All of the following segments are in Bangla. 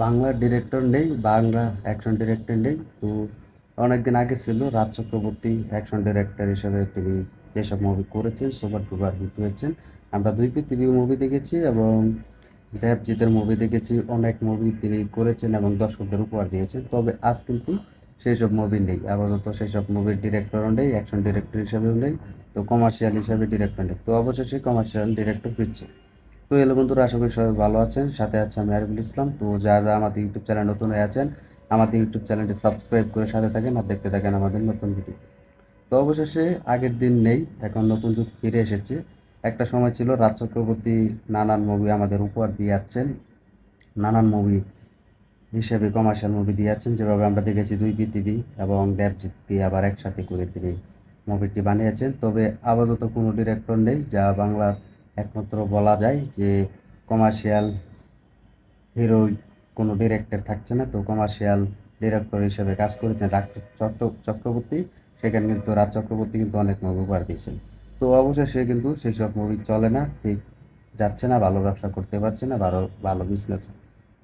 বাংলা ডিরেক্টর নেই, বাংলা অ্যাকশন ডিরেক্টর নেই। তো অনেকদিন আগে ছিল রাজ চক্রবর্তী অ্যাকশন ডিরেক্টর হিসেবে তিনি যেসব মুভি করেছেন সুপার ডুপার হিট হয়েছেন। আমরা দুই পৃথিবী মুভি দেখেছি এবং দেবজিতের মুভি দেখেছি, অনেক মুভি তিনি করেছেন এবং দর্শকদের উপহার দিয়েছেন। তবে আজ কিন্তু সেই সব মুভি নেই, আপাতত সেই সব মুভির ডিরেক্টরও নেই, অ্যাকশন ডিরেক্টর হিসেবেও নেই, তো কমার্শিয়াল হিসেবে ডিরেক্টর নেই। তো অবশেষে কমার্শিয়াল ডিরেক্টর ফিরছে। তো এলো বন্ধুরা, আশা করি সবাই ভালো আছেন। সাথে আছে আমি আরিফুল ইসলাম। তো যা যা আমাদের ইউটিউব চ্যানেল নতুন হয়ে আছেন, আমাদের ইউটিউব চ্যানেলটি সাবস্ক্রাইব করে সাথে থাকেন আর দেখতে থাকেন আমাদের নতুন ভিডিও। তো অবশেষে আগের দিন নেই, এখন নতুন যুগ ফিরে এসেছে। একটা সময় ছিল রাজ চক্রবর্তী নানান মুভি আমাদের উপহার দিয়ে যাচ্ছেন, নানান মুভি হিসেবে কমার্শিয়াল মুভি দিয়ে যাচ্ছেন। যেভাবে আমরা দেখেছি দুই পৃথিবী এবং দেবজিৎকে আবার একসাথে করে তিনি মুভিটি বানিয়েছেন। তবে আপাতত কোনো ডিরেক্টর নেই, যা বাংলার একমাত্র বলা যায় যে কমার্শিয়াল হিরো কোনো ডিরেক্টর থাকছে না। তো কমার্শিয়াল ডিরেক্টর হিসেবে কাজ করেছেন রাজ চক্রবর্তী। সেখানে কিন্তু রাজ চক্রবর্তী কিন্তু অনেক মুভি উপহার দিয়েছেন। তো অবশেষে কিন্তু সেই সব মুভি চলে না, ঠিক যাচ্ছে না, ভালো ব্যবসা করতে পারছে না, ভালো ভালো বিজনেস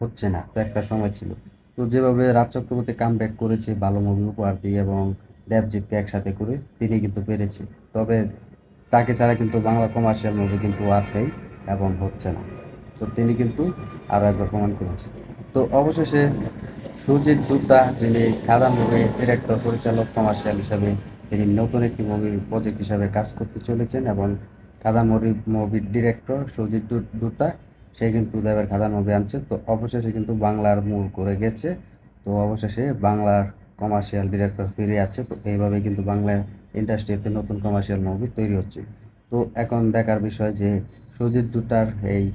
হচ্ছে না। তো একটা সময় ছিল, তো যেভাবে রাজ চক্রবর্তী কাম ব্যাক করেছে ভালো মুভি উপহার দিয়ে এবং দেবজিৎকে একসাথে করে, তিনি কিন্তু পেরেছে। তবে তাকে ছাড়া কিন্তু বাংলা কমার্শিয়াল মুভি কিন্তু আর নেই এবং হচ্ছে না। তো তিনি কিন্তু আরও একবার প্রমাণ করেছেন। তো অবশেষে সুজিত দত্তা, যিনি খাদান মুভি ডিরেক্টর পরিচালক কমার্শিয়াল হিসাবে, তিনি নতুন একটি মুভির প্রজেক্ট হিসাবে কাজ করতে চলেছেন এবং খাদান মুভির ডিরেক্টর সুজিত দত্তা, সে কিন্তু দেবের খাদান মুভি আনছে। তো অবশেষে কিন্তু বাংলার মূল করে গেছে। তো অবশেষে বাংলার কমার্শিয়াল ডিরেক্টর ফিরে আছে। তো এইভাবে কিন্তু বাংলা ইন্ডাস্ট্রিতে নতুন কমার্শিয়াল মুভি তৈরি হচ্ছে। তো এখন দেখার বিষয় যে সুজিত দত্তার এই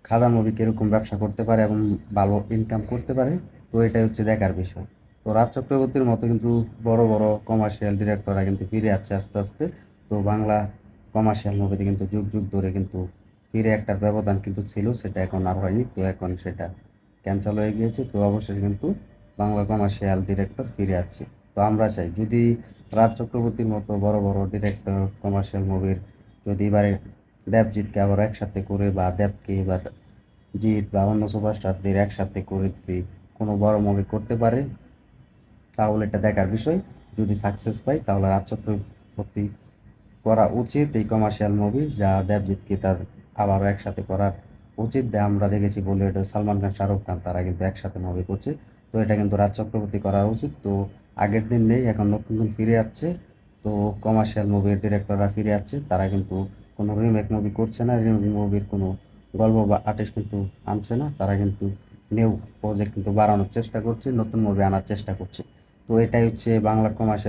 খাদান মুভি কীরকম ব্যবসা করতে পারে এবং ভালো ইনকাম করতে পারে। তো এটাই হচ্ছে দেখার বিষয়। তো রাজ চক্রবর্তীর মতো কিন্তু বড় বড় কমার্শিয়াল ডিরেক্টররা কিন্তু ফিরে আসছে আস্তে আস্তে। তো বাংলা কমার্শিয়াল মুভিতে কিন্তু যুগ যুগ ধরে কিন্তু ফিরে একটার ব্যবধান কিন্তু ছিল, সেটা এখন আর হয়নি। তো এখন সেটা ক্যান্সেল হয়ে গিয়েছে। তো অবশ্যই কিন্তু বাংলা কমার্শিয়াল ডিরেক্টর ফিরে আসছে। তো আমরা চাই যদি রাজ চক্রবর্তীর মতো বড় বড় ডিরেক্টর কমার্শিয়াল মুভির যদি এবারে দেবজিৎকে আবার একসাথে করে বা দেবকে বা জিৎ বা অন্য সুপারস্টারদের একসাথে করে যদি কোনো বড় মুভি করতে পারে, তাহলে এটা দেখার বিষয়। যদি সাকসেস পাই তাহলে রাজ চক্রবর্তী করা উচিত এই কমার্শিয়াল মুভি, যা দেবজিৎকে তার আবারও একসাথে করার উচিত। আমরা দেখেছি বলিউডে সালমান খান, শাহরুখ খান, তারা কিন্তু একসাথে মুভি করছে। তো এটা কিন্তু রাজ চক্রবর্তী করা উচিত। তো আগের দিন নেই, এখন নতুন নতুন ফিরে যাচ্ছে। তো কমার্শিয়াল মুভির ডিরেক্টররা ফিরে যাচ্ছে, তারা কিন্তু কোনো রিমেক মুভি করছে না, রিমেক মুভির কোনো গল্প বা আর্টিস্ট কিন্তু আনছে না। তারা কিন্তু নিউ প্রজেক্ট কিন্তু বাড়ানোর চেষ্টা করছে, নতুন মুভি আনার চেষ্টা করছে। তো এটাই হচ্ছে বাংলার কমার্শিয়াল